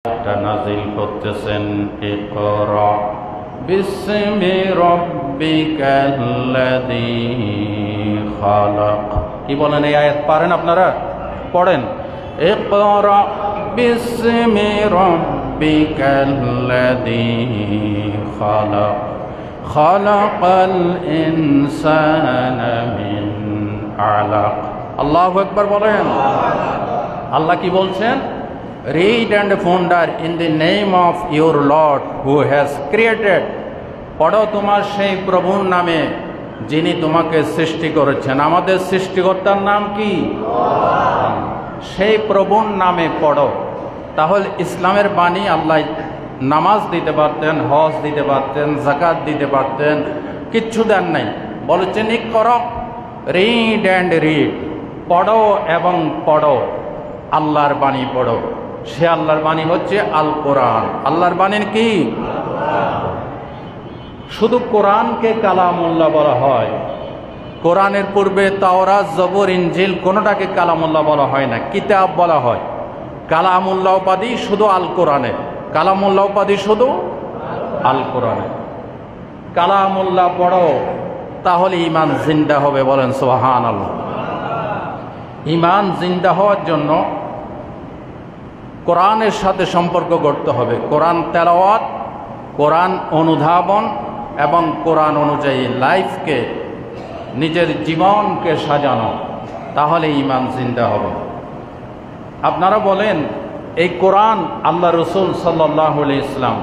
একটা নাজিল করতেছেন ইকরা বিসমি রাব্বিকাল্লাযী খালাক। কি বলেন এই আয়াত পারেন আপনারা? পড়েন ইকরা বিসমি রাব্বিকাল্লাযী খালাক খালাকাল ইনসানা মিন আলাক। আল্লাহু আকবার বলেন। আল্লাহ কি বলছেন? Read and ponder in the name of your Lord who has created. পড়ো তোমার সেই প্রভুর নামে যিনি তোমাকে সৃষ্টি করেছেন। আমাদের সৃষ্টিকর্তার নাম কি? সেই প্রভুর নামে পড়ো। তাহলে ইসলামের বাণী আল্লাহ নামাজ দিতে পারতেন, হজ দিতে পারতেন, যাকাত দিতে পারতেন, কিচ্ছু দেন নাই। বলেছেন ইকরা, রিড অ্যান্ড রিড, পড়ো এবং পড়ো, আল্লাহর বাণী পড়ো। সে আল্লাহর বাণী হচ্ছে আল কোরআন। আল্লাহর বাণীর কি? শুধু কোরআনকে কালামুল্লাহ বলা হয়। কোরআনের পূর্বে তাওরাত, জবুর, ইনজিল কোনোটাকে কালামুল্লাহ বলা হয় না, কিতাব বলা হয়। কালামুল্লাহ উপাধি শুধু আল কোরআনে, কালামুল্লাহ উপাধি শুধু আল কোরআনে। কালামুল্লাহ পড়ো, তাহলে ইমান জিন্দা হবে। বলেন সুবহানাল্লাহ। ইমান জিন্দা হওয়ার জন্য কোরআনের সাথে সম্পর্ক করতে হবে। কোরআন তেলাওয়াত, কোরআন অনুধাবন এবং কোরআন অনুযায়ী লাইফকে, নিজের জীবনকে সাজানো, তাহলে ইমান জিন্দা হবে। আপনারা বলেন এই কোরআন আল্লাহ রসুল সাল্লাল্লাহু আলাইহি ওয়াসাল্লাম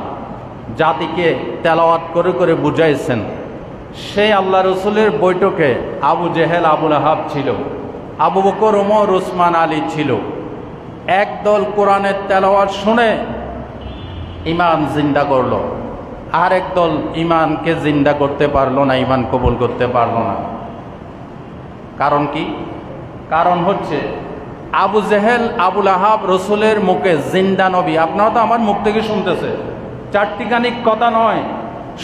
জাতিকে তেলাওয়াত করে করে বুঝাইছেন। সেই আল্লাহ রসুলের বৈঠকে আবু জেহেল, আবু লাহাব ছিল, আবু বকর, ওমর, উসমান, আলী ছিল। একদল কোরআনের তেলাওয়াত শুনে ইমান জিন্দা করলো, আর একদল ইমানকে জিন্দা করতে পারলো না, ইমান কবুল করতে পারলো না। কারণ কি? কারণ হচ্ছে আবু জেহেল, আবু লাহাব রসুলের মুখে জিন্দা নবী। আপনারা তো আমার মুখ থেকে শুনতেছে, চারটিখানিক কথা নয়,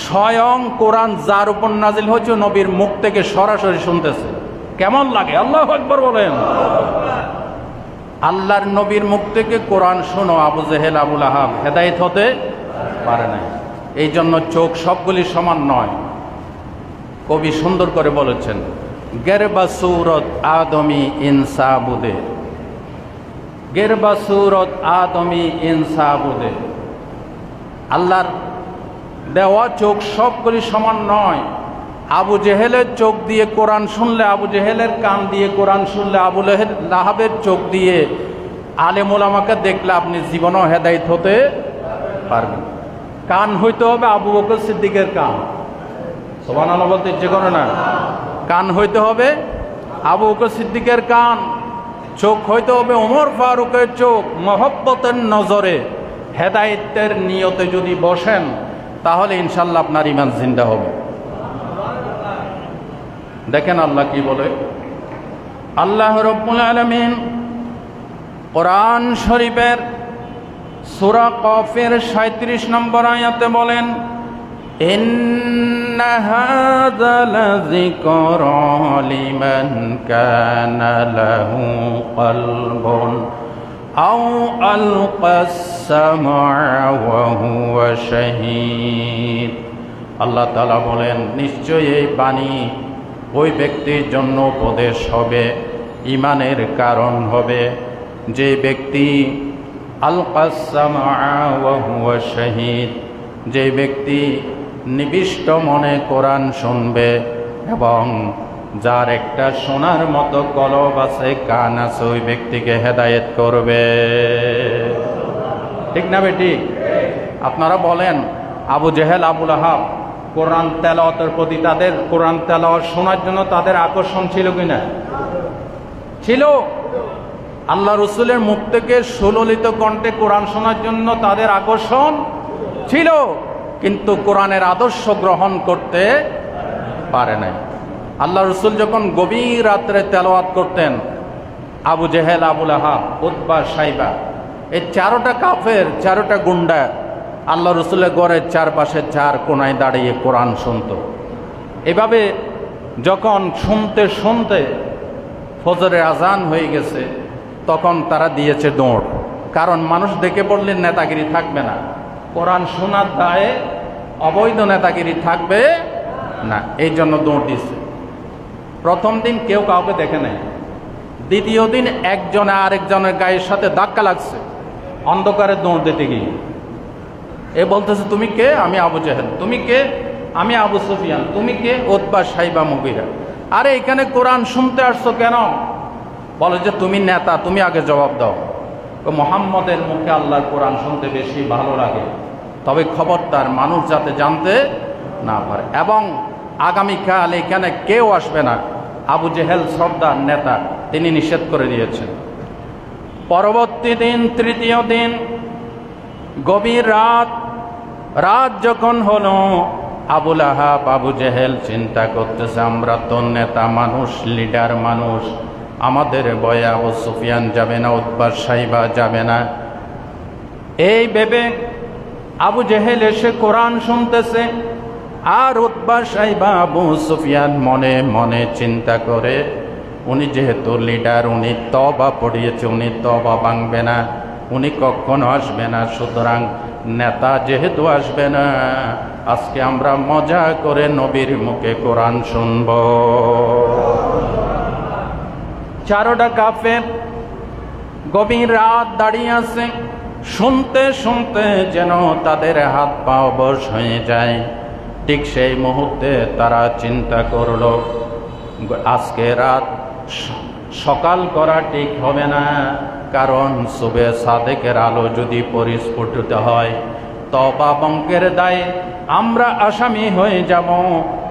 স্বয়ং কোরআন যার উপর নাজিল হয়েছে নবীর মুখ থেকে সরাসরি শুনতেছে। কেমন লাগে? আল্লাহু আকবার বলেন। আল্লাহর নবীর মুখ থেকে কোরআন শোনো, আবু জেহেল, আবু লাহাব হেদায়েত হতে পারে নাই। এই জন্য চোখ সবগুলি সমান নয়। কবি সুন্দর করে বলেছেন, গেরবা সুরত আদমি ইনসাবুদে, গেরবা সুরত আদমি ইনসাবুদে। আল্লাহর দেওয়া চোখ সবগুলি সমান নয়। আবু জেহেলের চোখ দিয়ে কোরআন শুনলে, আবু জেহেলের কান দিয়ে কোরআন শুনলে, আবু লাহাবের চোখ দিয়ে আলেম ওলামাকে দেখলে আপনি জীবনও হেদায়েত হতে পারবেন। কান হইতে হবে আবু বকর সিদ্দিকের কান। সুবহানাল্লাহ বলতে ইচ্ছে করে না? কান হইতে হবে আবু বকর সিদ্দিকের কান, চোখ হইতে হবে ওমর ফারুকের চোখ। মহব্বতের নজরে হেদায়েতের নিয়তে যদি বসেন, তাহলে ইনশাল্লাহ আপনার ইমান জিন্দা হবে। দেখেন আল্লাহ কি বলে। আল্লাহ রাব্বুল আলামিন কোরআন শরীফের সূরা কফের 37 নম্বর আয়াতে বলেন, ইন্না হাযা লাযিকরা লিমান কানা লাহু কলবুন আও আলকাস সামআ ওয়া হুয়া শাহীদ। আল্লাহ তাআলা বলেন, নিশ্চয়ই এই বাণী ওই ব্যক্তির জন্য উপদেশ হবে, ইমানের কারণ হবে, যে ব্যক্তি আলকাস সামআ ওয়া হুয়া শাহীদ, যে ব্যক্তি নিবিষ্ট মনে কোরআন শুনবে এবং যার একটা শোনার মতো কলব আছে, কান আছে, ওই ব্যক্তিকে হেদায়েত করবে। ঠিক না বেটি? আপনারা বলেন আবু জেহেল, আবু লাহাব কোরআন তেলাওয়াতের প্রতি, তাদের কোরআন তেলাওয়াত শোনার জন্য তাদের আকর্ষণ ছিল কিনা? ছিল। আল্লাহ রসুলের মুখ থেকে সুললিত কণ্ঠে কোরআন শোনার জন্য তাদের আকর্ষণ ছিল, কিন্তু কোরআনের আদর্শ গ্রহণ করতে পারে নাই। আল্লাহ রসুল যখন গভীর রাত্রে তেলাওয়াত করতেন, আবু জেহেল, আবু লাহাব, উতবা, সাইবা, এই চারোটা কাফের, চারোটা গুন্ডা আল্লাহ রসুলের ঘরের চারপাশে চার কোনায় দাঁড়িয়ে কোরআন শুনত। এভাবে যখন শুনতে শুনতে ফজরের আজান হয়ে গেছে, তখন তারা দিয়েছে দৌড়। কারণ মানুষ দেখে পড়লে নেতাগিরি থাকবে না, কোরআন শোনার দায়ে অবৈধ নেতাগিরি থাকবে না, এই জন্য দৌড় দিচ্ছে। প্রথম দিন কেউ কাউকে দেখে নেয়, দ্বিতীয় দিন একজনে আরেকজনের গায়ের সাথে ধাক্কা লাগছে অন্ধকারে দৌড় দিতে গিয়ে। এ বলতেছে তুমি কে? আমি আবু জেহেল। তুমি কে? আমি আবু সুফিয়ান। তুমি কে? উতবা সাইবা মুগীরা। আরে এখানে কোরআন শুনতে আসছো কেন? বলে যে তুমি নেতা, তুমি আগে জবাব দাও। মোহাম্মদের মুখে আল্লাহর কোরআন শুনতে বেশি ভালো লাগে, তবে খবরদার মানুষ যাতে জানতে না পারে। এবং আগামীকাল এখানে কেউ আসবে না। আবু জেহেল সর্দার নেতা, তিনি নিষেধ করে দিয়েছেন। পরবর্তী দিন, তৃতীয় দিন, গভীর রাত যখন হলো, আবুল আহাব আবু জেহেল চিন্তা করতেছে আমরা তো নেতা মানুষ, লিডার মানুষ, আমাদের ভয়ে আবু সুফিয়ান যাবে না, উতবা সাইবা যাবে না। এই ভেবে আবু জেহেল এসে কোরআন শুনতেছে, আর উতবা সাইবা আবু সুফিয়ান মনে মনে চিন্তা করে উনি যেহেতু লিডার, উনি তওবা পড়িয়েছে, উনি তওবা ভাঙবে না, উনি কখনো আসবে না, সুতরাং নেতা যেহেতু আসবে না, আজকে আমরা মজা করে নবীর মুখে কোরআন শুনব। চারোটা কাফের গভীর রাত দাঁড়িয়ে আছে, শুনতে শুনতে যেন তাদের হাত পা অবশ হয়ে যায়। ঠিক সেই মুহূর্তে তারা চিন্তা করল আজকে রাত সকাল করা ঠিক হবে না, কারণ সুবে সাদেকের আলো যদি পরিস্ফুটিত হয়, তওবা বঙ্কের দায়ে আমরা আসামি হয়ে যাব,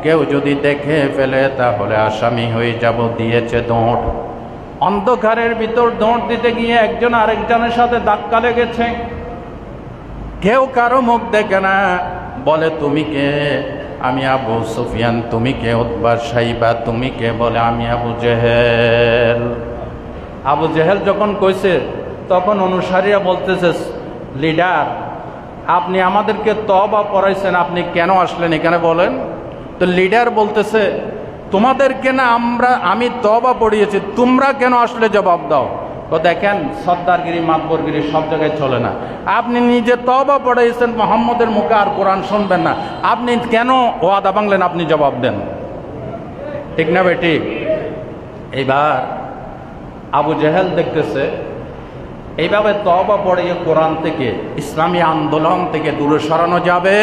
কেউ যদি দেখে ফেলে তাহলে আসামি হয়ে যাব। দিয়েছে দৌড়। অন্ধকারের ভিতর দৌড় দিতে গিয়ে একজন আরেকজনের সাথে ধাক্কা লেগেছে। কেউ কারো মুখ দেখে না, বলে তুমি কে? আমি আবু সুফিয়ান। তুমি কে? উতবা সাইবা। তুমি কে? বলে আমি আবু জেহেল। আবু জেহেল যখন কইছে, তখন অনুসারীরা বলতেছে লিডার, আপনি আমাদেরকে তওবা পড়াইছেন, আপনি কেন আসলেন এখানে বলেন? তো লিডার বলতেছে তোমাদেরকে না আমি তওবা পড়িয়েছি, তোমরা কেন আসলে জবাব দাও। তো দেখেন সর্দারগিরি মাতবরগিরি সব জায়গায় চলে না। আপনি নিজে তওবা পড়াইছেন মোহাম্মদের মুখে, আর কোরআন শুনবেন না, আপনি কেন ওয়াদা ভাঙলেন? আপনি জবাব দেন, ঠিক না বেটি? এইবার আবু জেহেল দেখতেছে এইভাবে তওবা পড়িয়ে কোরআন থেকে, ইসলামী আন্দোলন থেকে দূরে সরানো যাবে।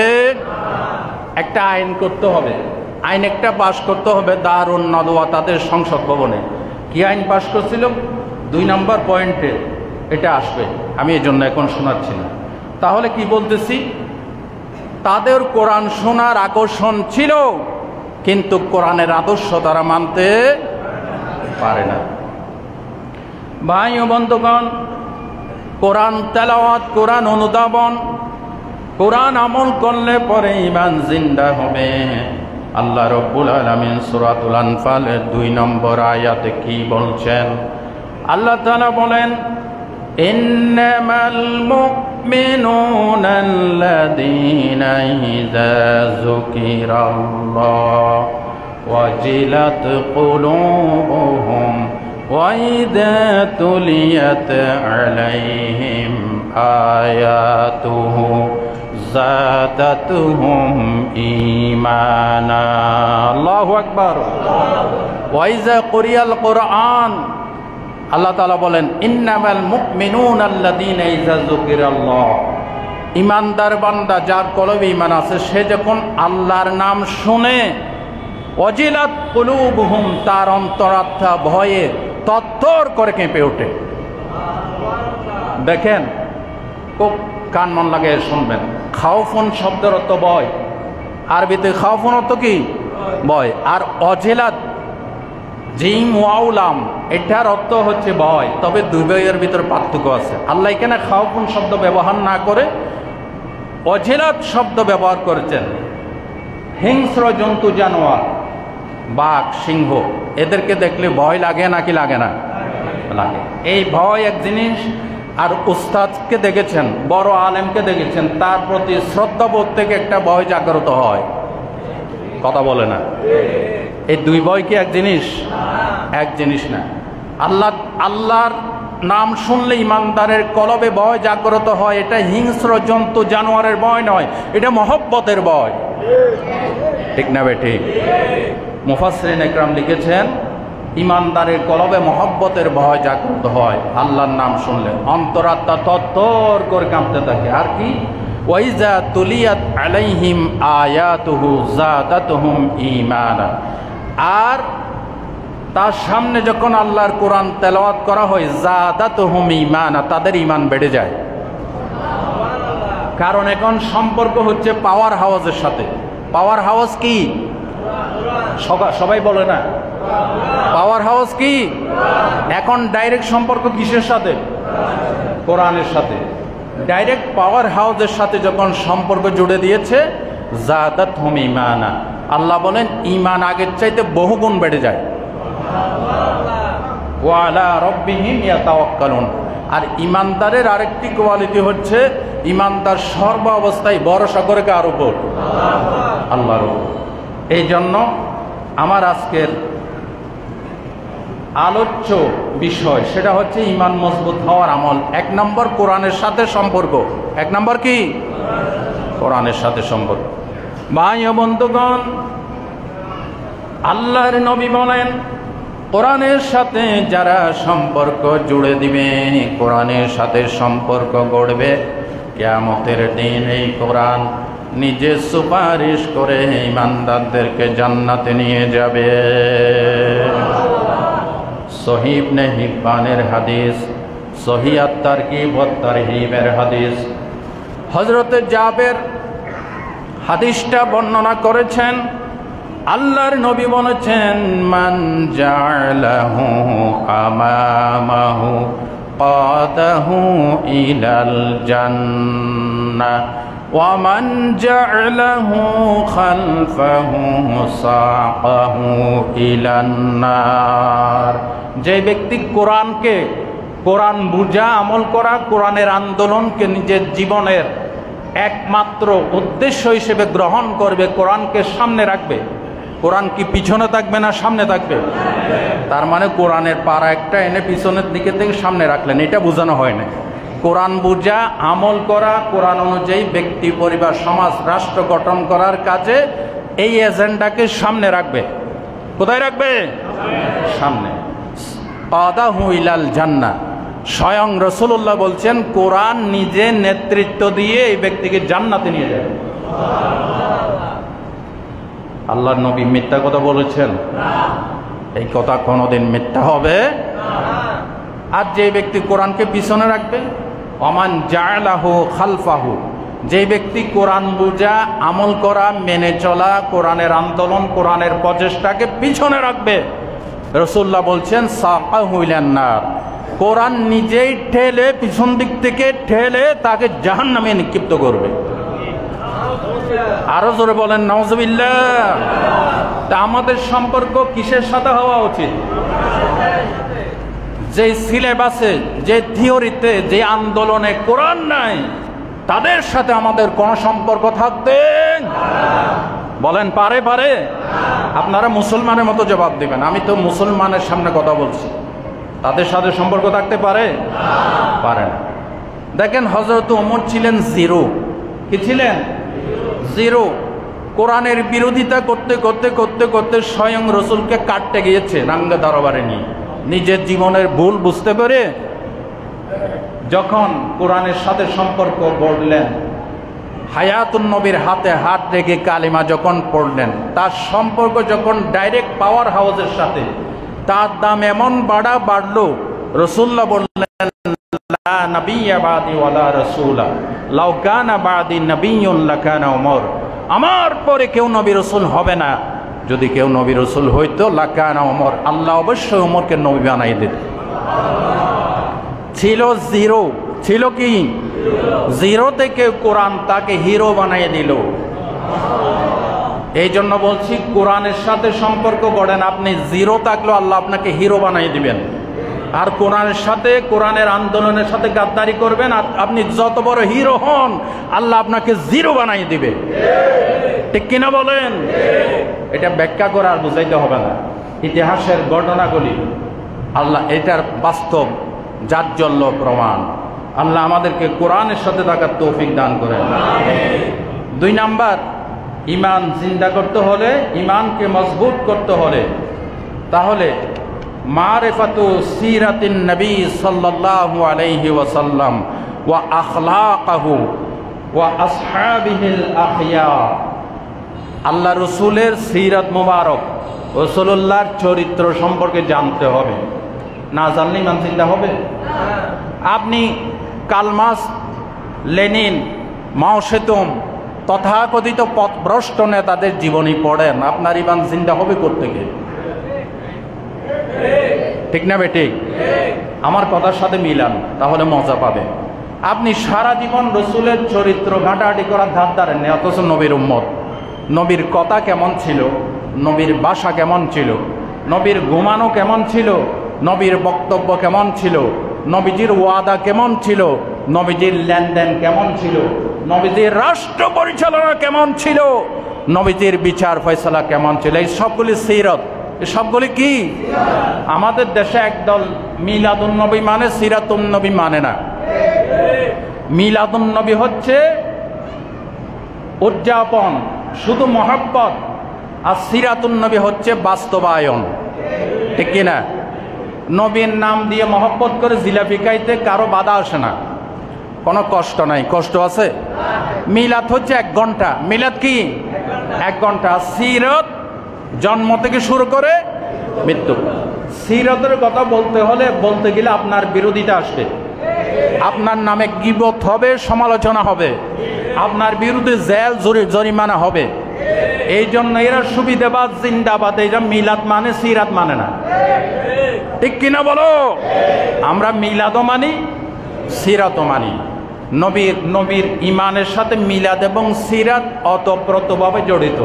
একটা আইন করতে হবে, আইন একটা পাশ করতে হবে দারুন নদওয়া তাদের সংসদ ভবনে। কি আইন পাশ করছিল? 2 নম্বর পয়েন্টে এটা আসবে, আমি এই জন্য এখন শোনাচ্ছি না। তাহলে কি বলতেছি, তাদের কোরআন শোনার আকর্ষণ ছিল, কিন্তু কোরআনের আদর্শ তারা মানতে পারে না। ভাই ও বন্ধুগণ, কোরআন তেলাওয়াত, কোরআন অনুধাবন, কোরআন আমল করলে পরে ঈমান জিন্দা হবে। আল্লাহ রাব্বুল আলামিন সূরাতুল আনফালের 2 নম্বর আয়াতে কি বলছেন? আল্লাহ তাআলা বলেন, ইন্নামাল মুমিনুনা আল্লাযীনা ইযা যুকিরাল্লাহু ওয়াজিলাত কুলুবুহুম ওয়া ইযা তুলিয়াত আলাইহিম আয়াতুহু যাদাতুহুম ঈমানা। আল্লাহু আকবার। ওয়া ইযা কুরিয়াল কুরআন, আল্লাহ তাআলা বলেন ইন্নামাল মুমিনুনা আল্লাযীনা ইযা যুকিরাল্লাহ, ঈমানদার বান্দা যার কলবে ঈমান আছে, সে যখন আল্লাহর নাম শুনে, ওয়াজিলাত কুলুবুহুম, তার অন্তরাত্মা ভয়ে তত্তর করে কেঁপে ওঠে। দেখেন, খুব কান মন লাগে শুনবেন। খাউফুন শব্দের অর্থ ভয়, আরবিতে খাউফুন অর্থ কি? ভয়। আর অজিলাত, জিম ওয়াউলাম, এটার অর্থ হচ্ছে ভয়, তবে দুই বইয়ের ভিতর পার্থক্য আছে। আল্লাহ এখানে খাউফুন শব্দ ব্যবহার না করে অজিলাত শব্দ ব্যবহার করেছেন। হিংস্র জন্তু জানোয়ার, বাঘ, সিংহ, এদেরকে দেখলে ভয় লাগে নাকি লাগে না? লাগে। এই ভয় এক জিনিস। আর উস্তাদকে দেখেছেন, বড় আলেমকে দেখেছেন, তার প্রতি শ্রদ্ধাবোধ থেকে একটা ভয় জাগ্রত হয়। কথা বলে না? এই দুই ভয় কি এক জিনিস? এক জিনিস না। আল্লাহর নাম শুনলে ইমানদারের কলবে ভয় জাগ্রত হয়। এটা হিংস্র জন্তু জানোয়ারের ভয় নয়, এটা মহব্বতের ভয়। ঠিক না বেঠি? মুফাসসিরিন ইকরাম লিখেছেন, ইমানদারের কলবে মহব্বতের ভয় জাগ্রত হয় আল্লাহর নাম শুনলে, অন্তরাত্মা তত্তর করে কাঁপতে থাকে। আর কি? ওয়াইজা তুলিয়াত আলাইহিম আয়াতুহু যাদাতুহুম ঈমানা। আর তার সামনে যখন আল্লাহর কোরআন তেলাওয়াত করা হয়, যাদাতুহুম ঈমানা, তাদের ঈমান বেড়ে যায়। কারণ এখন সম্পর্ক হচ্ছে পাওয়ার হাউসের সাথে। পাওয়ার হাউস কি? সবাই বলে না পাওয়ার হাউস কি? এখন ডাইরেক্ট সম্পর্ক কিসের সাথে? কোরআনের সাথে। ডাইরেক্ট পাওয়ার হাউসের সাথে যখন সম্পর্ক জুড়ে দিয়েছে, যাদাতহুম ঈমানা, আল্লাহ বলেন ঈমান আগের চাইতে বহুগুণ বেড়ে যায়। ওয়া আলা রাব্বিহিম ইয়াতাওয়াক্কালুন। আর ইমানদারের আরেকটি কোয়ালিটি হচ্ছে, ইমানদার সর্ব অবস্থায় ভরসা করে কার উপর? আল্লাহর উপর। এই জন্য আমার আজকের আলোচ্য বিষয় সেটা হচ্ছে ঈমান মজবুত হওয়ার আমল। 1 নম্বর কোরআনের সাথে সম্পর্ক। 1 নম্বর কি? কোরআনের সাথে সম্পর্ক। ভাই ও বন্ধুগণ, আল্লাহর নবী বলেন, কোরআনের সাথে যারা সম্পর্ক জুড়ে দিবে, কোরআনের সাথে সম্পর্ক গড়বে, কিয়ামতের দিন এই কোরআন নিজে সুপারিশ করে ঈমানদারদেরকে জান্নাতে নিয়ে যাবে। সহিহ ইবনে হিব্বানের হাদিস, সহিহ আত-তারগীব ওয়াত তারহিবের হাদিস। হযরত জাবের হাদিসটা বর্ণনা করেছেন। আল্লাহর নবী বলেছেন, মান জাআলাহু আমামাহু কাদাহু ইলাল জান্নাহ ওয়া মান জাআলাহু খালফাহু সাকাহু ইলান নার। যে ব্যক্তি কোরআনকে, কোরআন বুঝা আমল করা, কোরআনের আন্দোলনকে নিজের জীবনের একমাত্র উদ্দেশ্য হিসেবে গ্রহণ করবে, কোরআনকে সামনে রাখবে। কোরআন কি পিছনে থাকবে না সামনে থাকবে? তার মানে কোরআনের পারা একটা এনে পিছনের দিকে থেকে সামনে রাখলেন, এটা বোঝানো হয় না। কোরআন বুঝা আমল করা, কোরআন অনুযায়ী ব্যক্তি, পরিবার, সমাজ, রাষ্ট্র গঠন করার কাজে এই এজেন্ডাকে সামনে রাখবে। কোথায় রাখবে? সামনে। কাদাহু ইলাল জান্নাহ। স্বয়ং রাসূলুল্লাহ বলছেন, কোরআন নিজে নেতৃত্ব দিয়ে এই ব্যক্তিকে জান্নাতে নিয়ে যাবে। আল্লাহর নবী মিথ্যা কথা বলেছেন? এই কথা কোনোদিন মিথ্যা হবে? আর যে ব্যক্তি কোরআনকে পিছনে রাখবে, ওমান জাআলাহু খালফাহু, যে ব্যক্তি কোরআন বুঝা আমল করা, মেনে চলা, কোরআনের আন্দোলন, কোরআনের প্রচেষ্টাকে পিছনে রাখবে, রাসূলুল্লাহ বলছেন সাকাহু ইলান নার, কোরআন নিজেই ঠেলে, পিছন দিক থেকে ঠেলে তাকে জাহান্নামে নিক্ষিপ্ত করবে। আরো জোরে বলেন নাউজুবিল্লাহ। তা আমাদের সম্পর্ক কিসের সাথে হওয়া উচিত? যে সিলেবাসে, যে থিওরিতে, যে আন্দোলনে কোরআন নাই, তাদের সাথে আমাদের কোন সম্পর্ক থাকতে বলেন পারে? পারে? আপনারা মুসলমানের মতো জবাব দিবেন। আমি তো মুসলমানের সামনে কথা বলছি। তাদের সাথে সম্পর্ক থাকতে পারে? পারে না। দেখেন, হযরত ওমর ছিলেন জিরো। কি ছিলেন? জিরো। কোরআনের বিরোধিতা করতে করতে করতে করতে স্বয়ং রসুলকে কাটতে গিয়েছে রাঙ্গা দরবারে নিয়ে। নিজের জীবনের ভুল বুঝতে পেরে যখন কোরআনের সাথে সম্পর্ক গড়লেন, হায়াতুন নবীর হাতে হাত রেখে কালিমা যখন পড়লেন, তার সম্পর্ক যখন ডাইরেক্ট পাওয়ার হাউসের সাথে, তার দাম এমন বাড়লো, রাসূলুল্লাহ বললেন, লা নাবিয়্যা বাদি ওয়ালা রাসূলা লাউ কানা বাদি নাবিয়্যুন লাকানা ওমর। আমার পরে কেউ নবী রাসূল হবে না, যদি কেউ নবী রাসূল হইতো লাকানা ওমর, আল্লাহ অবশ্যই ওমরকে নবী বানাই দিত। ছিল জিরো। ছিল কি? জিরো থেকে কোরআন তাকে হিরো বানিয়ে দিল। এই জন্য বলছি, কোরআনের সাথে সম্পর্ক গড়েন। আপনি জিরো থাকলেও আল্লাহ আপনাকে হিরো বানিয়ে দিবেন। আর কোরআনের সাথে, কোরআনের আন্দোলনের সাথে গাদ্দারি করবেন, আর আপনি যত বড় হিরো হন, আল্লাহ আপনাকে জিরো বানিয়ে দিবে। ঠিক কিনা বলেন? এটা ব্যাখ্যা করে আর বুঝাইতে হবে না। ইতিহাসের ঘটনাগুলি, আল্লাহ এটার বাস্তব জাজ্জল্য প্রমাণ। আল্লাহ আমাদেরকে কোরআনের সাথে থাকার তৌফিক দান করেন। 2 নাম্বার, ঈমান জিন্দা করতে হলে, ঈমানকে মজবুত করতে হলে, তাহলে মারিফাতু সিরাতিন নবী সাল্লাল্লাহু আলাইহি ওয়াসাল্লাম ওয়া আখলাকাহু ওয়া আসহাবিহিল আখিয়ার, আল্লাহ রসুলের সিরাত মুবারক, রাসূলুল্লাহর চরিত্র সম্পর্কে জানতে হবে। না জানলে ঈমান জিন্দা হবে? আপনি কালমাস, লেনিন, মাও সেতুং তথাকথিত পথভ্রষ্ট নেতাদের জীবনী পড়েন, আপনার ঈমান জিন্দা হবে কোত্থেকে? ঠিক না বেঠিক? আমার কথার সাথে মিলান, তাহলে মজা পাবে। আপনি সারা জীবন রসুলের চরিত্র ঘাঁটাঘাঁটি করার ধার ধারেন না, অথচ নবীর উম্মত। নবীর কথা কেমন ছিল, নবীর ভাষা কেমন ছিল, নবীর ঘুমানো কেমন ছিল, নবীর বক্তব্য কেমন ছিল, নবীজির ওয়াদা কেমন ছিল, নবীজির লেনদেন কেমন ছিল, নবীজির রাষ্ট্র পরিচালনা কেমন ছিল, নবীজির বিচার ফয়সালা কেমন ছিল, এই সবগুলি সিরত। এই সবগুলি কি? আমাদের দেশে একদল মিলাদুন নবী মানে, সিরাতুন নবী মানে না। মিলাদুন নবী হচ্ছে উদযাপন, শুধু মহব্বত, আর সিরাতুন নবী হচ্ছে বাস্তবায়ন। ঠিক কিনা? নবীর নাম দিয়ে মহব্বত করে জিলাপি খাইতে কারো বাধা আসে না, কোনো কষ্ট নাই। কষ্ট আছে? মিলাদ হচ্ছে 1 ঘন্টা। মিলাদ কি? 1 ঘন্টা। সিরত জন্ম থেকে শুরু করে মৃত্যু। সিরতের কথা বলতে গেলে আপনার বিরোধিতা আসবে, আপনার নামে গীবত হবে, সমালোচনা হবে, আপনার বিরুদ্ধে জেল জরিমানা হবে। এই জন্য এরা সুবিধাবাদ, জিন্দাবাদ, এরা মিলাদ মানে সিরাত মানে না। ঠিক কিনা বলো? আমরা মিলাদও মানি, সিরাতও মানি। নবীর ঈমানের সাথে মিলাদ এবং সিরাত অতপ্রতভাবে জড়িত।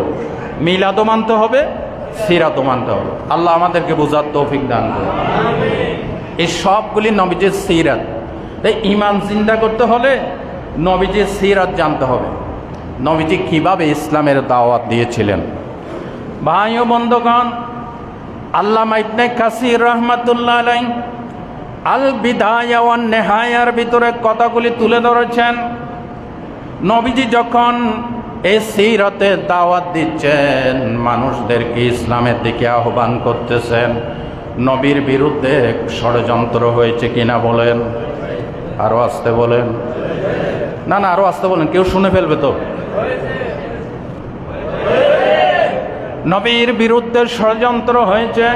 মিলাদও মানতে হবে, সিরাতও মানতে হবে। আল্লাহ আমাদেরকে বোঝার তৌফিক দান করুন। এই সবগুলি নবীজির সিরাত। এই ঈমান জিন্দা করতে হলে নবীজির সিরাত জানতে হবে, নবীজি কিভাবে ইসলামের দাওয়াত দিয়েছিলেন। ভাই ও বন্ধুগণ, আল্লামা ইবনে কাসির রাহমাতুল্লাহ আলাইহি আল বিদায়া ওয়ান নিহায়ার ভিতরে কথাগুলি তুলে ধরেছেন। নবীজি যখন এই সিরাতে দাওয়াত দিচ্ছেন, মানুষদেরকে ইসলামের দিকে আহ্বান করতেছেন, নবীর বিরুদ্ধে ষড়যন্ত্র হয়েছে কিনা বলেন? আরো আসতে বলেন। না না, আরো আসতে বলেন, কেউ শুনে ফেলবে তো। নবীর বিরুদ্ধে ষড়যন্ত্র হয়েছে।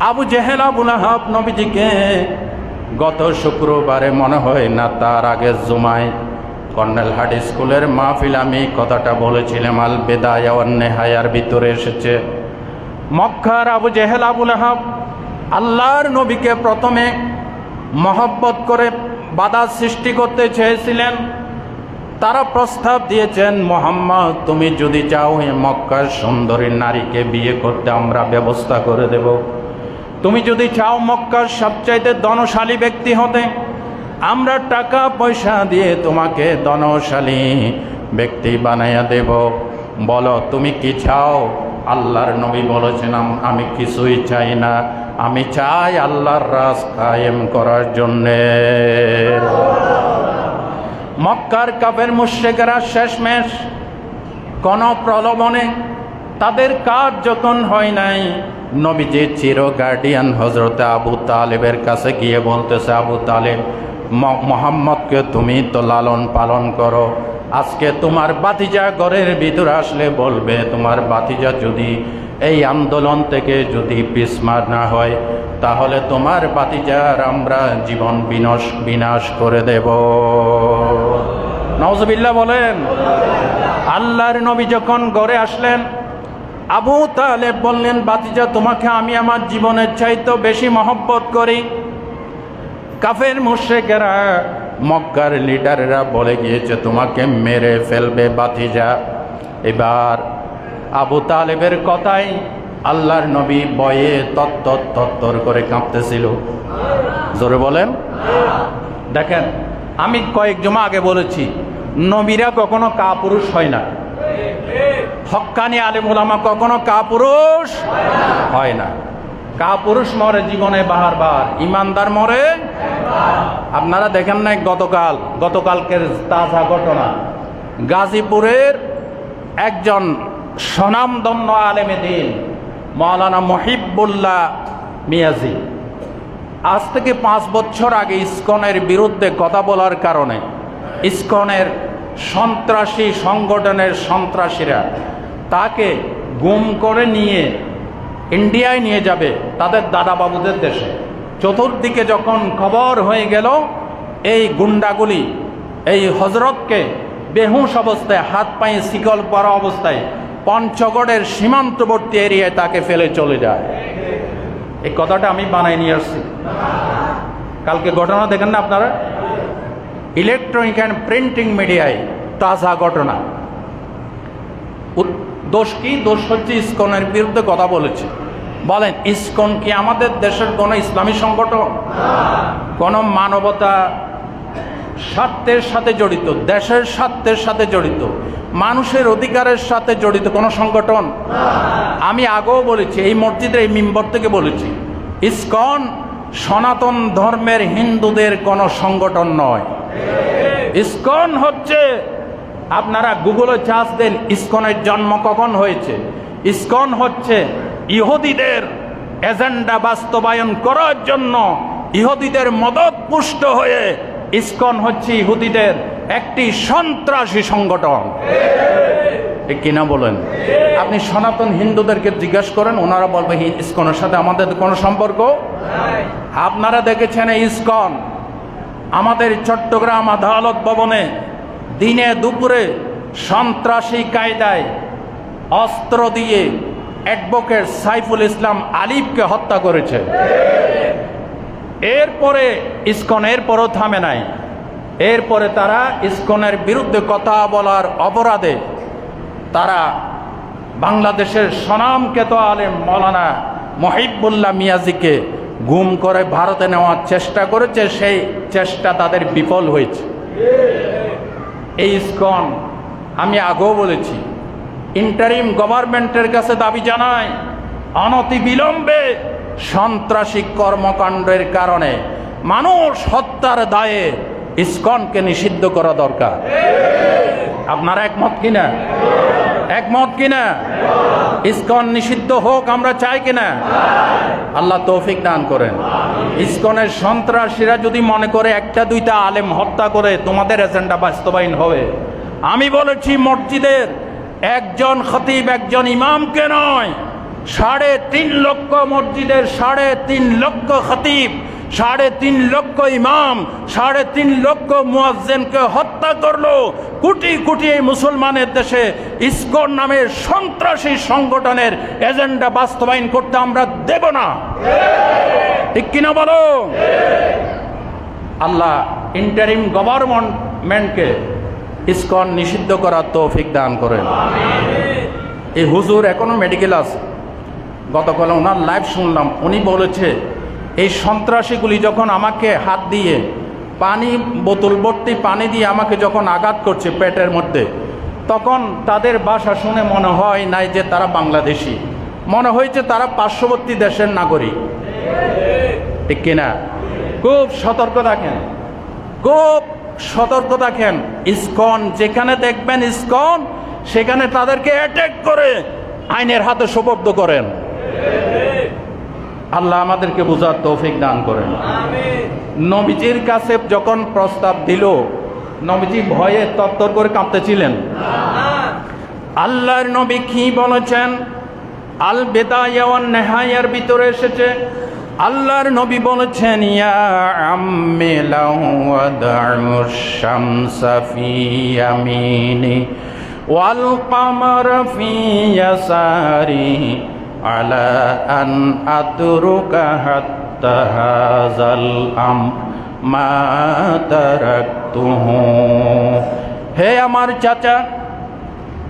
আবু জেহেল, আবু লাহাব নবীজিকে গত শুক্রবারে মনে হয় না তার আগের জুমায় কর্নেল হাট স্কুলের মাহফিল আমি কথাটা বলেছিলাম, আল বিদায়া ওয়ান নিহায়ার ভিতরে এসেছে। মক্কার আবু জেহেল, আবু লাহাব আল্লাহর নবীকে প্রথমে মহব্বত করে বাধা সৃষ্টি করতে চেয়েছিলেন। তারা প্রস্তাব দিয়েছেন, মুহাম্মদ তুমি যদি চাও এই মক্কার সুন্দরী নারীকে বিয়ে করতে আমরা ব্যবস্থা করে দেব। তুমি যদি চাও মক্কার সবচাইতে ধনশালী ব্যক্তি হতে, আমরা টাকা পয়সা দিয়ে তোমাকে ধনশালী ব্যক্তি বানাইয়া দেব। বলো তুমি কি চাও? আল্লাহর নবী বলেছেন, আমি কিছুই চাই না, আমি চাই আল্লাহর রাজ কায়েম করার জন্যে। মক্কার কাফের মুশরিকরা শেষমেশ কোন প্রলোভনে তাদের কাজ যখন হয় নাই, নবীজি চির গার্ডিয়ান হযরতে আবু তালেবের কাছে গিয়ে বলতেছে, আবু তালেব, মুহাম্মদকে তুমি তো লালন পালন করো, আজকে তোমার ভাতিজা ঘরের ভিতরে আসলে বলবে তোমার ভাতিজা যদি এই আন্দোলন থেকে যদি পিছমার না হয়, তাহলে তোমার ভাতিজার আমরা জীবন বিনাশ করে দেব। নাউজুবিল্লাহ বলেন। আল্লাহর নবী যখন ঘরে আসলেন, আবু তালেব বললেন, ভাতিজা তোমাকে আমি আমার জীবনের চাইতে বেশি মহব্বত করি। কাফের মুশরিকেরা, মক্কার লিডাররা বলে গিয়েছে তোমাকে মেরে ফেলবে ভাতিজা। এবার আবু তালেবের কথাই আল্লাহর নবী ভয়ে তত্তর করে কাঁপতেছিল। জোরে বলেন। দেখেন, আমি কয়েক জমা আগে বলেছি, নবীরা কখনো কাপুরুষ হয় না। হক্কানি আলেম উলামা কখনো কাপুরুষ হয় না। কাপুরুষ মরে জীবনে বারবার, ইমানদার মরে। আপনারা দেখেন নাই গতকালকের তাজা ঘটনা, গাজীপুরের একজন স্বনামধন্য আলেমে দ্বীন মাওলানা মুহিবুল্লাহ মিয়াজি আজ থেকে 5 বছর আগে ইসকনের বিরুদ্ধে কথা বলার কারণে ইসকনের সন্ত্রাসী সংগঠনের সন্ত্রাসীরা তাকে গুম করে নিয়ে ইন্ডিয়ায় নিয়ে যাবে, তাদের দাদাবাবুদের দেশে। চতুর্দিকে যখন খবর হয়ে গেল, এই গুন্ডাগুলি এই হজরতকে বেহুশ অবস্থায়, হাত পায়ে শিকল পরা অবস্থায় পঞ্চগড়ের সীমান্তবর্তী এরিয়ায় তাকে ফেলে চলে যায়। এই কথাটা আমি বানাই নিয়ে আসছি। কালকে ঘটনা দেখেন না আপনারা, ইলেকট্রনিক অ্যান্ড প্রিন্টিং মিডিয়ায় তাজা ঘটনা। দোষ কি? দোষ হচ্ছে ইসকনের বিরুদ্ধে কথা বলেছে। বলেন, ইসকন কি আমাদের দেশের কোন ইসলামী সংগঠন? কোন মানবতা স্বার্থের সাথে জড়িত, দেশের স্বার্থের সাথে জড়িত, মানুষের অধিকারের সাথে জড়িত কোন সংগঠন? আমি আগেও বলেছি, এই মসজিদের এই মিম্বর থেকে বলেছি, ইসকন সনাতন ধর্মের হিন্দুদের কোন সংগঠন নয়। ইসকন হচ্ছে, আপনারা গুগলে চার্জ দেন ইসকনের জন্ম কখন হয়েছে। ইসকন হচ্ছে ইহুদিদের এজেন্ডা বাস্তবায়ন করার জন্য ইহুদিদের মদত পুষ্ট হয়ে ইসকন হচ্ছে ইহুদিদের একটি সন্ত্রাসী সংগঠন। ঠিক কিনা বলেন? আপনি সনাতন হিন্দুদেরকে জিজ্ঞাসা করেন, ওনারা বলবে ইসকনের সাথে আমাদের কোনো সম্পর্ক। আপনারা দেখেছেন ইসকন আমাদের চট্টগ্রাম আদালত ভবনে দিনে দুপুরে সন্ত্রাসী কায়দায় অস্ত্র দিয়ে অ্যাডভোকেট সাইফুল ইসলাম আলিফকে হত্যা করেছে। এরপরে ইসকন এরপরও থামে নাই। এরপরে তারা ইসকনের বিরুদ্ধে কথা বলার অপরাধে তারা বাংলাদেশের স্বনামখ্যাত আলেম মাওলানা মুহিবুল্লাহ মিয়াজিকে গুম করে ভারতে নেওয়ার চেষ্টা করেছে। সেই চেষ্টা তাদের বিফল হয়েছে। এই ইসকন, আমি আগেও বলেছি, ইন্টারিম গভর্নমেন্টের কাছে দাবি জানায় অনতিবিলম্বে সন্ত্রাসী কর্মকাণ্ডের কারণে মানুষ হত্যার দায়ে ইসকনকে নিষিদ্ধ করা দরকার। আপনারা একমত কিনা? একমত কিনা? ইসকন নিষিদ্ধ হোক আমরা চাই কিনা? আল্লাহ তৌফিক দান করেন। ইসকনের সন্ত্রাসীরা যদি মনে করে একটা দুইটা আলেম হত্যা করে তোমাদের এজেন্ডা বাস্তবায়ন হবে, আমি বলেছি মসজিদের একজন খতিব, একজন ইমামকে নয়, 3.5 লক্ষ মসজিদের 3.5 লক্ষ খতিব, 3.5 লক্ষ ইমাম, 3.5 লক্ষ মুয়াজ্জিনকে হত্যা করলো। কোটি কোটি এই মুসলমানের দেশে ইসকন নামের সন্ত্রাসী সংগঠনের এজেন্ডা বাস্তবায়ন করতে আমরা দেব না। ঠিক কিনা বলো? আল্লাহ ইন্টারিম গভর্নমেন্টকে ইসকন নিষিদ্ধ করার তৌফিক দান করেন। এই হুজুর এখনো মেডিকেল আছে। গতকাল ওনার লাইভ শুনলাম, উনি বলেছে এই সন্ত্রাসীগুলি যখন আমাকে হাত দিয়ে পানি, বোতল ভর্তি পানি দিয়ে আমাকে যখন আঘাত করছে পেটের মধ্যে, তখন তাদের ভাষা শুনে মনে হয় নাই যে তারা বাংলাদেশি, মনে হয়েছে তারা পার্শ্ববর্তী দেশের নাগরিক। ঠিক কিনা? খুব সতর্ক থাকেন, খুব সতর্ক থাকেন। ইসকন যেখানে দেখবেন ইসকন, সেখানে তাদেরকে অ্যাটাক করে আইনের হাতে সোপর্দ করেন। আল্লাহ আমাদেরকে বুঝার তৌফিক দান করেন। নবীজির কাছে যখন প্রস্তাব দিল, নবীজি ভয়ে তরতর করে কাঁপতেছিলেন। আল্লাহর নবী কি বলেছেন? আল বিদায়া ওয়ান নিহায়ার ভিতরে এসেছে, আল্লাহর নবী বলেছেন, ইয়া আম্মি লাউ ওয়াদাউশ শামসা ফি ইয়ামিনি ওয়াল কামারা ফি ইয়াসারি আলা আন আতরুকা হাত্তা হাযাল মা তারাকতুহু। হে আমার চাচা,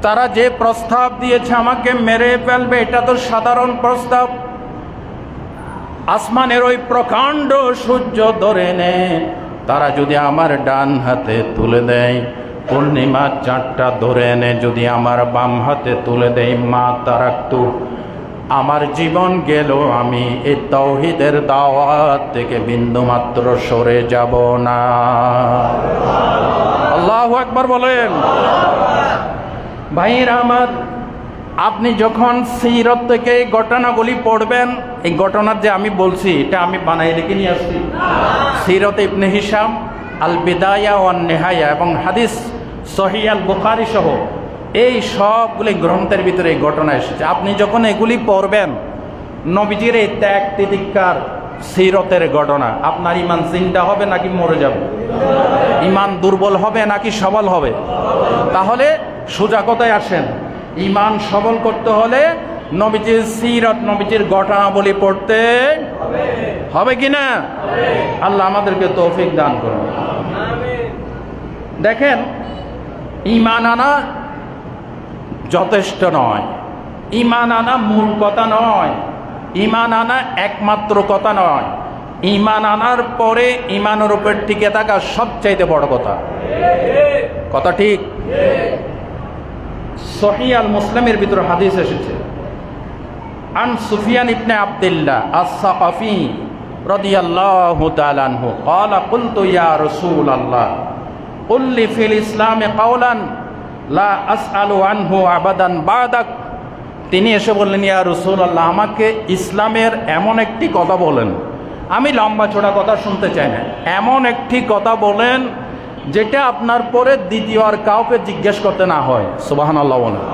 তারা যে প্রস্তাব দিয়েছে আমাকে মেরে ফেলবে, এটা তো সাধারণ প্রস্তাব। আসমানের ওই প্রকাণ্ড সূর্য ধরে নে, তারা যদি আমার ডান হাতে তুলে দেয়, পূর্ণিমার চাঁদটা ধরে এনে যদি আমার বাম হাতে তুলে দেয়, মা তারাকতু, আমার জীবন গেল, আমি এই তাওহীদের দাওয়াত থেকে বিন্দুমাত্র সরে যাব না। আল্লাহু আকবার বলেন। ভাইরা আমার, আপনি যখন সিরাত থেকে এই ঘটনাগুলি পড়বেন, এই ঘটনার যে আমি বলছি এটা আমি বানাই লিখে নিয়ে আসছি। সিরাত ইবনে হিশাম, আল বিদায়া ওয়ান নিহায়া এবং হাদিস সহিহ আল বুখারী সহ এই সবগুলি গ্রন্থের ভিতরে এই ঘটনা এসেছে। আপনি যখন এগুলি পড়বেন, নবীজির এই ত্যাগ তিতিক্ষার সিরতের ঘটনা, আপনার ইমান চিন্তা হবে নাকি মরে যাবে? ইমান দুর্বল হবে নাকি সবল হবে? তাহলে সোজা কথায় আসেন, ইমান সবল করতে হলে নবীজির সিরত, নবীজির ঘটনাবলী পড়তে হবে কিনা? আল্লাহ আমাদেরকে তৌফিক দান করুন। দেখেন, ইমান আনা যথেষ্ট নয়, ইমান আনা মূল কথা নয়, ইমান আনা একমাত্র কথা নয়, ইমান আনার পরে ইমানের উপর টিকে থাকা সবচাইতে বড় কথা। কথা ঠিক? সহিহ আল মুসলিমের ভিতরে হাদিস এসেছে, আন সুফিয়ান ইবনে আব্দুল্লাহ আস-সাকাফি রাদিয়াল্লাহু তাআলা আনহু ক্বালা কুলতু ইয়া রাসূলাল্লাহ কুল লি ফিল ইসলামে কাওলান লা আসআলু আনহু আবাদান বাদাক। তিনি এসে বললেন, ইয়া রাসূলুল্লাহ, আমাকে ইসলামের এমন একটি কথা বলেন, আমি লম্বা চড়া কথা শুনতে চাই না, এমন একটি কথা বলেন যেটা আপনার পরে দ্বিতীয় আর কাউকে জিজ্ঞেস করতে না হয়। সুবহানাল্লাহ বলেন।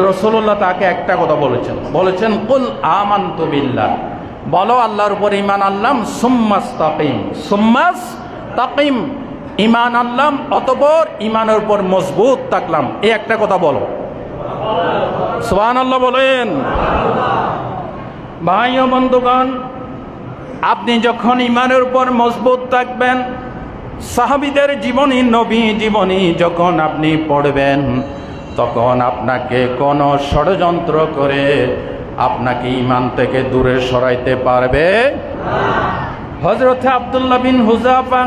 রাসূলুল্লাহ তাকে একটা কথা বলেছেন কুল আমানতু বিল্লাহ, বলো আল্লাহর উপর ঈমান আনলাম, সুম্মাস্তাকিম, ঈমান আনলাম অতঃপর ঈমানের উপর মজবুত থাকলাম, এই একটা কথা বলো। সুবহানাল্লাহ বলেন। ভাই ও বন্ধুগণ, আপনি যখন ঈমানের উপর মজবুত থাকবেন, সাহাবীদের জীবনী, নবী জীবনী যখন আপনি পড়বেন, তখন আপনাকে কোনো ষড়যন্ত্র করে আপনাকে ঈমান থেকে দূরে সরাইতে পারবে না। হযরত আব্দুল্লাহ বিন হুযাফা,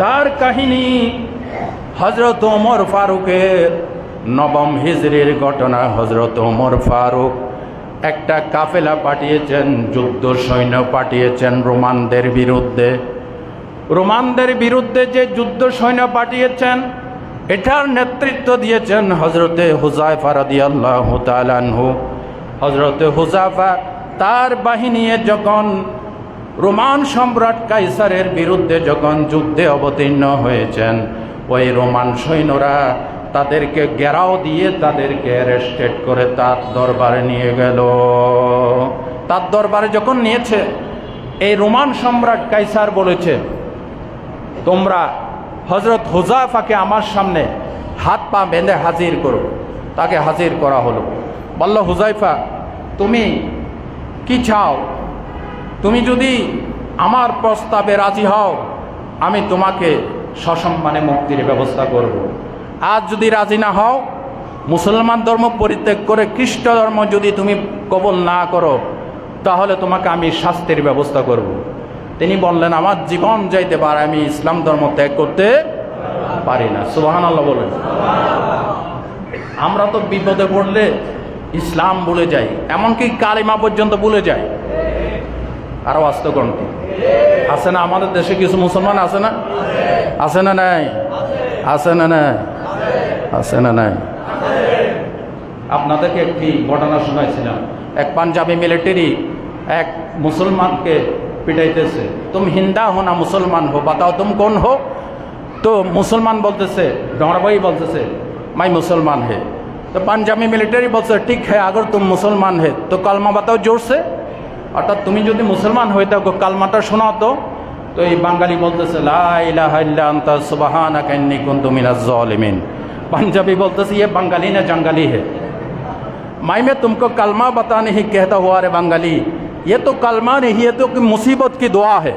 তার কাহিনী হযরত ওমর ফারুকের নবম হিজরির ঘটনা। হযরত ওমর ফারুক একটা কাফেলা পাঠিয়েছেন, যুদ্ধ সৈন্য পাঠিয়েছেন রোমানদের বিরুদ্ধে। রোমানদের বিরুদ্ধে যে যুদ্ধ সৈন্য পাঠিয়েছেন, এটার নেতৃত্ব দিয়েছেন হযরতে হুযায়ফা রাদিয়াল্লাহু তাআলা আনহু। হযরতে হুযায়ফা তার বাহিনী যখন রোমান সম্রাট কাইসারের বিরুদ্ধে যখন যুদ্ধে অবতীর্ণ হয়েছেন, ওই রোমান সৈন্যরা তাদেরকে ঘেরাও দিয়ে তাদেরকে অ্যারেস্টেড করে তার দরবারে নিয়ে গেল। তার দরবারে যখন নিয়েছে, এই রোমান সম্রাট কাইসার বলেছে, তোমরা হযরত হুযায়ফাকে আমার সামনে হাত পা বেঁধে হাজির করো। তাকে হাজির করা হলো। বলল, হুযায়ফা, তুমি কি চাও? তুমি যদি আমার প্রস্তাবে রাজি হও, আমি তোমাকে সসম্মানে মুক্তির ব্যবস্থা করব। আর যদি রাজি না হও, মুসলমান ধর্ম পরিত্যাগ করে খ্রিস্ট ধর্ম যদি তুমি কবুল না করো, তাহলে তোমাকে আমি শাস্তির ব্যবস্থা করব। তিনি বললেন, আমার জীবন যাইতে পারে, আমি ইসলাম ধর্ম ত্যাগ করতে পারি না। সুবহানাল্লাহ বলেন। আমরা তো বিপদে পড়লে ইসলাম ভুলে যাই, এমনকি কালিমা পর্যন্ত ভুলে যাই। আরো আস্ত কোনটি আছে না? আমাদের দেশে কিছু মুসলমান আছে না? আছে না নাই? আছে না নাই? আছে না নাই? আপনাদেরকে একটি ঘটনা শোনাইছিলাম। এক পাঞ্জাবি মিলিটারি এক মুসলমানকে পিটাইতেছে, তুম হিন্দা হো না মুসলমান হো, বাতাও তুম কোন হো? তো মুসলমান বলতেছে, ডরাবাই বলতেছে, মাই মুসলমান হে। তো পাঞ্জাবি মিলিটারি বলছে, ঠিক হ্যাঁ, আগর তুম মুসলমান হে তো কালমা বাতাও জোরসে, অর্থাৎ তুমি যদি মুসলমান হয়ে থাকো কালমাটা শোনাও তো। তো এই বাঙালি বলতেছে, লা ইলাহা ইল্লা আনতা সুবহানাকা ইন্নী কুনতু মিনাজ জালিমিন। পাঞ্জাবি বলতেছে, ये बंगाली ना जंगली है, मैं तुमको कलमा बताने ही कहता हुआ रे बंगाली, ये तो कलमा नहीं, ये तो मुसीबत की दुआ है।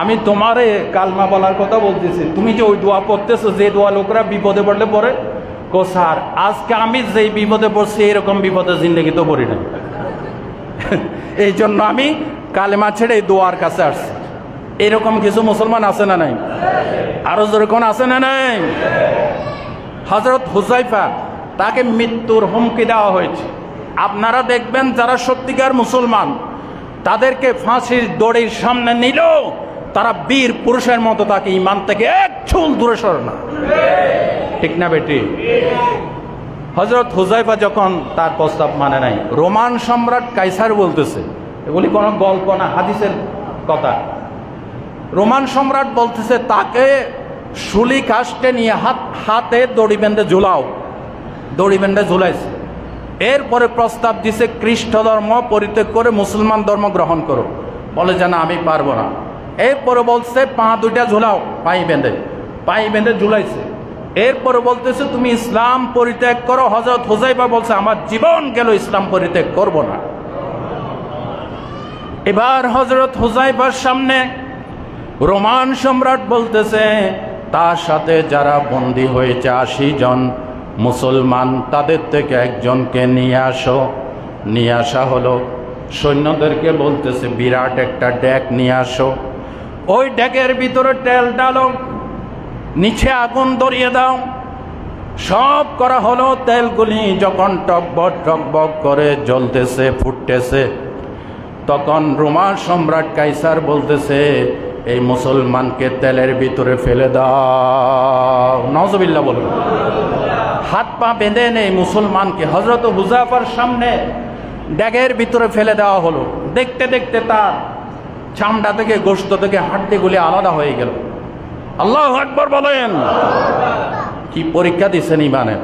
আমি তোমারে কালমা বলার কথা বলতেছি, তুমি যে ওই দোয়া পড়তেছো, যে দোয়া লোকরা বিপদে পড়লে পড়ে। কো স্যার, আজকে আমি যেই বিপদে পড়ছি এরকম বিপদে জিন্দগি তো পড়ি না, এই জন্য আমি কালেমা ছেড়ে এই দোয়ার কাছে আসছি। এরকম কিছু মুসলমান আছে না নাই? আরো যেরকম আছে না নাই? হযরত হুযায়ফা, তাকে মৃত্যুর হুমকি দেওয়া হয়েছে। আপনারা দেখবেন যারা সত্যিকার মুসলমান তাদেরকে ফাঁসির দড়ির সামনে নিল, তারা বীর পুরুষের মতো তাকে ঈমান থেকে এক চুল দূরে সরে না। ঠিক না বেটি? হযরত হুযায়ফা যখন তার প্রস্তাব মানে নাই, রোমান সম্রাট কাইসার বলতেছে, এগুলি কোনো গল্প না, হাদিসের কথা। রোমান সম্রাট বলতেছে তাকে শুলি কাস্টে নিয়ে হাতে দড়ি বেঁধে ঝুলাও। দড়ি বেঁধে ঝুলাইছে। এরপরে প্রস্তাব দিছে খ্রিস্ট ধর্ম পরিত্যাগ করে মুসলমান ধর্ম গ্রহণ করো। বলে যে না, আমি পারবো না। এরপরে বলছে পা দুইটা ঝুলাও, পাই বেঁধে ঝুলাইছে। এরপরে বলতেছে তুমি ইসলাম পরিত্যাগ করো। হযরত হুযায়ফা বলছে আমার জীবন গেল ইসলাম পরিত্যাগ করব না। এবার হযরত হুযায়ফার সামনে রোমান সম্রাট বলতেছে তার সাথে যারা বন্দী হয়েছে 80 জন মুসলমান, তাদের থেকে একজনকে নিয়ে আসো। নিয়ে আসা হলো। সৈন্যদেরকে বলতেছে বিরাট একটা ডেক নিয়ে আসো, ওই ডেকের ভিতরে তেল ডালো, নিচে আগুন ধরিয়ে দাও। সব করা হলো। তেলগুলি যখন টকবক করে জ্বলতেছে, ফুটতেছে, তখন রোমান সম্রাট কাইসার বলতেছে এই মুসলমানকে তেলের ভিতরে ফেলে দাও। নাউজুবিল্লাহ বলুন। হাত পা বেঁধে নেই মুসলমানকে হযরত হুযায়ফার সামনে ড্যাগের ভিতরে ফেলে দেওয়া হলো। দেখতে দেখতে তার চামড়া থেকে, গোশত থেকে হাড্ডিগুলি আলাদা হয়ে গেল। আল্লাহু আকবার বলেন। কি পরীক্ষা দিয়েছেন ইমানের।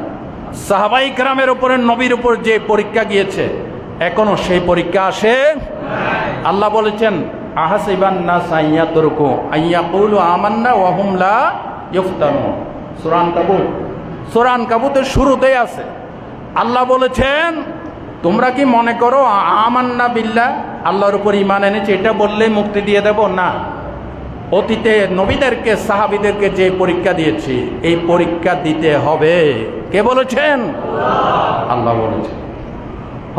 সাহাবায়ে কেরামের উপরে, নবীর উপর যে পরীক্ষা গিয়েছে, এখনো সেই পরীক্ষা আসে। আল্লাহ বলেছেন আহাসিবান নাস আইয়াতরুকু আইয়াকুলু আমান্না ওয়া হুম লা ইফতানুন। সূরা আনকাবুতের শুরুতেই আছে। আল্লাহ বলেছেন তোমরা কি মনে করো আমান্না বিল্লাহ, আল্লাহর উপর ঈমান এনেছে, এটা বললেই মুক্তি দিয়ে দেব? না। অতীতে নবীদেরকে, সাহাবীদেরকে যে পরীক্ষা দিয়েছি, এই পরীক্ষা দিতে হবে। কে বলেছেন? আল্লাহ বলেছেন।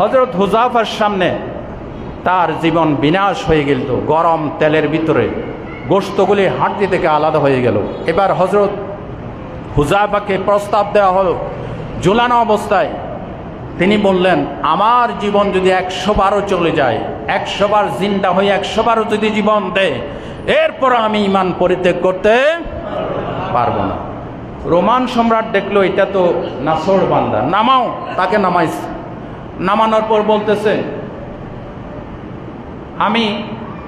হযরত হুযায়ফার সামনে তার জীবন বিনাশ হয়ে গেল। গরম তেলের ভিতরে গোশতগুলি হাড্ডি থেকে আলাদা হয়ে গেল। এবার হযরত হুযায়ফাকে প্রস্তাব দেওয়া হলো ঝুলানো অবস্থায়। তিনি বললেন আমার জীবন যদি 100 বারও চলে যায়, 100 বার জিন্দা হয়ে 100 বারও যদি জীবন দেয়, এরপর আমি ঈমান পরিত্যাগ করতে পারবো না। রোমান সম্রাট দেখলো এটা তো নাছর বান্দা, নামাও। তাকে নামাইছে। নামানোর পর বলতেছে আমি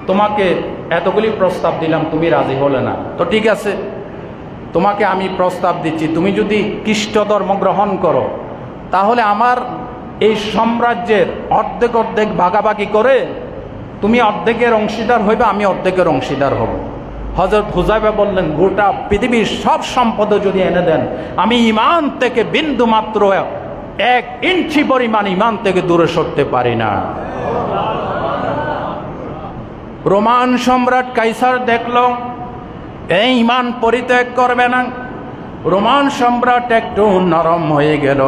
তোমাকে এতগুলি প্রস্তাব দিলাম, তুমি রাজি হলে না, তো ঠিক আছে, তোমাকে আমি প্রস্তাব দিচ্ছি, তুমি যদি খ্রিস্ট ধর্ম গ্রহণ করো তাহলে আমার এই সাম্রাজ্যের অর্ধেক ভাগাভাগি করে তুমি অর্ধেকের অংশীদার হইবে, আমি অর্ধেকের অংশীদার হব। হযরত হুযায়ফা বললেন গোটা পৃথিবীর সব সম্পদ যদি এনে দেন, আমি ঈমান থেকে বিন্দু মাত্র 1 ইঞ্চি পরিমাণ ঈমান থেকে দূরে সরতে পারি না। রোমান সম্রাট কাইসার দেখল এই ঈমান পরিত্যাগ করবে না। রোমান সম্রাট একটু নরম হয়ে গেল।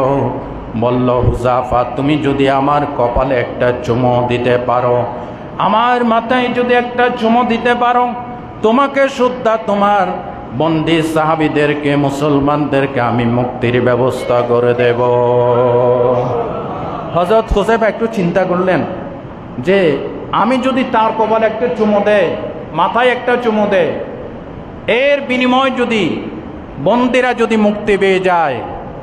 বলল হুযায়ফা তুমি যদি আমার কপালে একটা চুমো দিতে পারো, আমার মাথায় যদি একটা চুমো দিতে পারো, তোমাকে সুদ্ধা তোমার বন্দী সাহাবীদেরকে, মুসলমানদেরকে আমি মুক্তির ব্যবস্থা করে দেব। হযরত হুযায়ফা একটু চিন্তা করলেন যে আমি যদি তার কপালে একটা চুমো দেয়, মাথায় একটা চুমো দেয়, এর বিনিময় যদি বন্দীরা যদি মুক্তি পেয়ে যায়,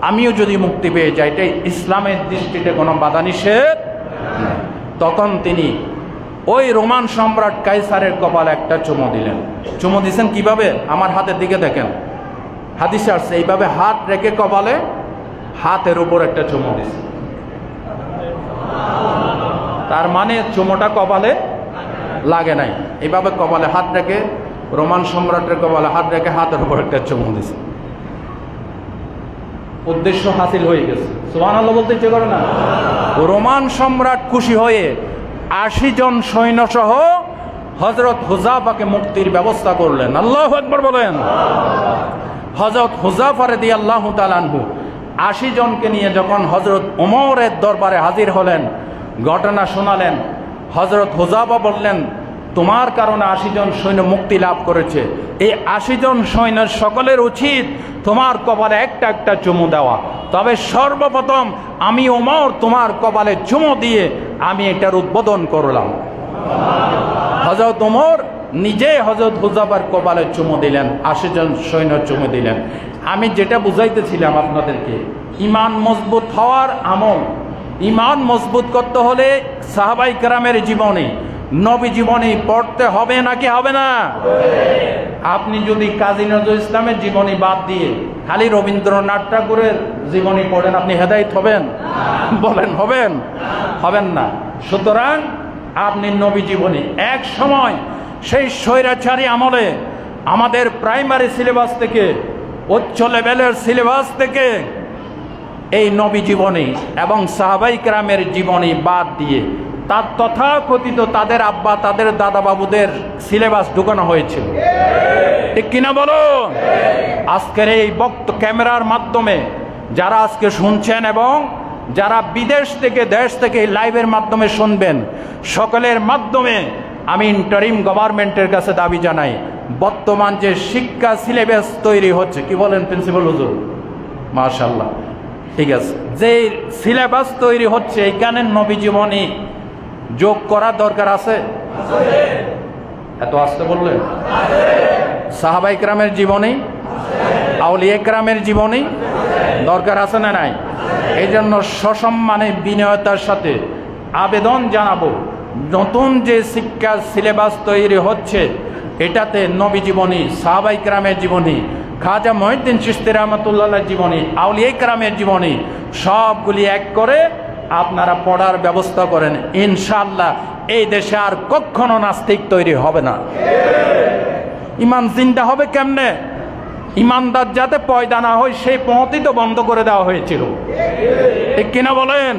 আমিও যদি মুক্তি পেয়ে যাই, এটা ইসলামের দৃষ্টিতে কোনো বাধা নিষেধ নেই। তখন তিনি ওই রোমান সম্রাট কাইসারের কপালে একটা চুমো দিলেন। চুমো দিয়েছেন কিভাবে? আমার হাতের দিকে দেখেন, হাদিসে আসছে এইভাবে হাত রেখে কপালে, হাতের উপর একটা চুমো দিয়েছে। তার মানে চুমোটা কপালে লাগে নাই, এইভাবে কপালে হাত রেখে, রোমান সম্রাটের কপালে হাত রেখে হাতের উপর একটা চুমো দিয়েছে। উদ্দেশ্য হাসিল হয়ে গেছে। সুবহানাল্লাহ বলতে ইচ্ছে করে না? রোমান সম্রাট খুশি হয়ে 80 জন সৈন্য সহ হযরত হুযায়ফাকে মুক্তির ব্যবস্থা করলেন। আল্লাহু আকবার বলেন। হযরত হুযায়ফা রাদিয়াল্লাহু তাআলা আনহু 80 জনকে নিয়ে যখন হযরত ওমরের দরবারে হাজির হলেন, ঘটনা শোনালেন। হযরত হুযায়ফা বললেন তোমার কারণে 80 জন সৈন্য মুক্তি লাভ করেছে। এই 80 জন সৈন্যের সকলের উচিত তোমার কপালে একটা একটা চুমু দেওয়া। তবে সর্বপ্রথম আমি ওমর তোমার কপালে চুমো দিয়ে আমি এটার উদ্বোধন করলাম। হযরত ওমর নিজে হযরত হুযায়ফার কপালে চুমো দিলেন, ৮০ জন সৈন্য চুমো দিলেন। আমি যেটা বুঝাইতেছিলাম আপনাদেরকে, ঈমান মজবুত হওয়ার আমল, ঈমান মজবুত করতে হলে সাহাবায়ে কেরামের জীবনী, নবী জীবনী পড়তে হবে নাকি হবে না? আপনি যদি কাজী নজরুল ইসলামের জীবনী বাদ দিয়ে খালি রবীন্দ্রনাথ ঠাকুরের জীবনী পড়েন, আপনি হেদায়েত হবেন? বলেন হবেন? হবেন না। সুতরাং আপনি নবী জীবনী, এক সময় সেই স্বৈরাচারী আমলে আমাদের প্রাইমারি সিলেবাস থেকে, উচ্চ লেভেলের সিলেবাস থেকে এই নবী জীবনী এবং সাহাবায়ে কেরামের জীবনী বাদ দিয়ে তার তথাকথিত তাদের আব্বা তাদের দাদা বাবুদের সিলেবাস ঢুকানো হয়েছিল। ঠিক কিনা বলো? আজকের এই ক্যামেরার মাধ্যমে যারা আজকে শুনছেন এবং যারা বিদেশ থেকে দেশ থেকে লাইভের মাধ্যমে শুনবেন, সকলের মাধ্যমে আমি ইন্টারিম গভর্নমেন্টের কাছে দাবি জানাই, বর্তমান যে শিক্ষা সিলেবাস তৈরি হচ্ছে, কি বলেন প্রিন্সিপাল হুজুর? মাশাআল্লাহ, ঠিক আছে। যে সিলেবাস তৈরি হচ্ছে এখানে নবী জীবনী যোগ করা দরকার আছে? এত আসতে বললেন? সাহাবায়ে কেরামের জীবনী, আউলিয়া কেরামের জীবনী দরকার আছে না নাই? এই জন্য সসম্মানে বিনয়তার সাথে আবেদন জানাবো, নতুন যে শিক্ষা সিলেবাস তৈরি হচ্ছে এটাতে নবী জীবনী, সাহাবায়ে কেরামের জীবনী, খাজা মঈনুদ্দিন চিশতি রাহমাতুল্লাহর জীবনী, আউলিয়া কেরামের জীবনী সবগুলি এক করে আপনারা পড়ার ব্যবস্থা করেন। ইনশাআল্লাহ এই দেশে আর কখনো নাস্তিক তৈরি হবে না। ঈমান জিন্দা হবে কেমনে? ঈমানদার যাতে পয়দা না হয় সেই পথই তো বন্ধ করে দেওয়া হয়েছিল। ঠিক কিনা বলেন?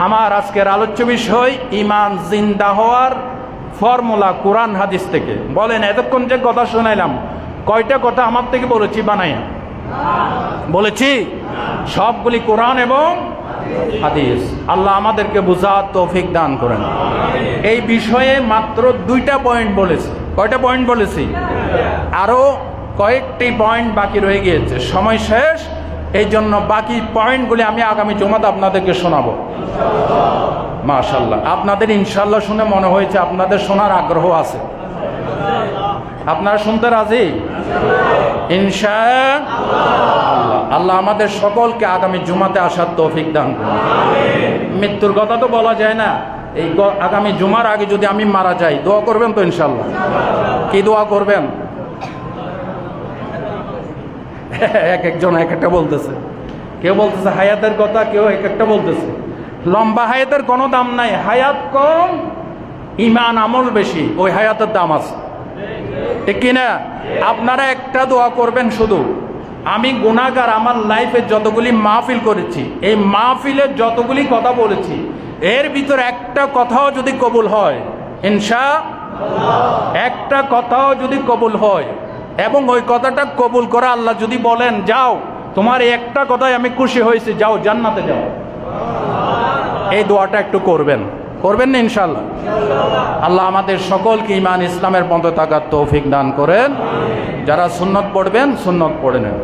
আমার আজকের আলোচ্য বিষয় ঈমান জিন্দা হওয়ার ফর্মুলা কোরআন হাদিস থেকে। বলেন এতক্ষণ যে কথা শোনাইলাম, কয়টা কথা আমার থেকে বলেছি বানাইয়া? বলেছি? সবগুলি কোরআন এবং হাদিস। আল্লাহ আমাদেরকে বুঝার তৌফিক দান করেন। এই বিষয়ে মাত্র 2টা পয়েন্ট বলেছি। কয়টা পয়েন্ট বলেছি? আরো কয়েকটি পয়েন্ট বাকি রয়ে গিয়েছে, সময় শেষ। এই জন্য বাকি পয়েন্টগুলি আমি আগামী জুমাতে আপনাদেরকে শোনাবো মাশাআল্লাহ। আপনাদের ইনশাআল্লাহ শুনে মনে হয়েছে আপনাদের শোনার আগ্রহ আছে। আপনারা শুনতে রাজি? ইনশাআল্লাহ। আল্লাহ আমাদের সকলকে আগামী জুমাতে আসার তৌফিক দান করুন। মৃত্যুর কথা তো বলা যায় না। এই আগামী জুমার আগে যদি আমি মারা যাই, দোয়া করবেন তো ইনশাআল্লাহ? কি দোয়া করবেন? এক একজন এক একটা বলতেছে। কেউ বলতেছে হায়াতের কথা, কেউ এক একটা বলতেছে। লম্বা হায়াতের কোনো দাম নাই, হায়াত কম, ঈমান আমল বেশি, ওই হায়াতের দাম আছে। ঠিক কিনা? আপনারা একটা দোয়া করবেন শুধু, আমি গুনাহগার, আমার লাইফে যতগুলি মাহফিল করেছি, এই মাহফিলের যতগুলি কথা বলেছি, এর ভিতরে একটা কথাও যদি কবুল হয়, ইনশাআল্লাহ একটা কথাও যদি কবুল হয়, এবং ওই কথাটা কবুল করে আল্লাহ যদি বলেন যাও তোমার একটা কথাই আমি খুশি হয়েছি, যাও জান্নাতে যাও, এই দোয়াটা একটু করবেন। করবেন না ইনশাআল্লাহ? আল্লাহ আমাদের সকলকে ঈমান ইসলামের পথে থাকার তৌফিক দান করেন। যারা সুন্নত পড়বেন সুন্নত পড়ে নেন।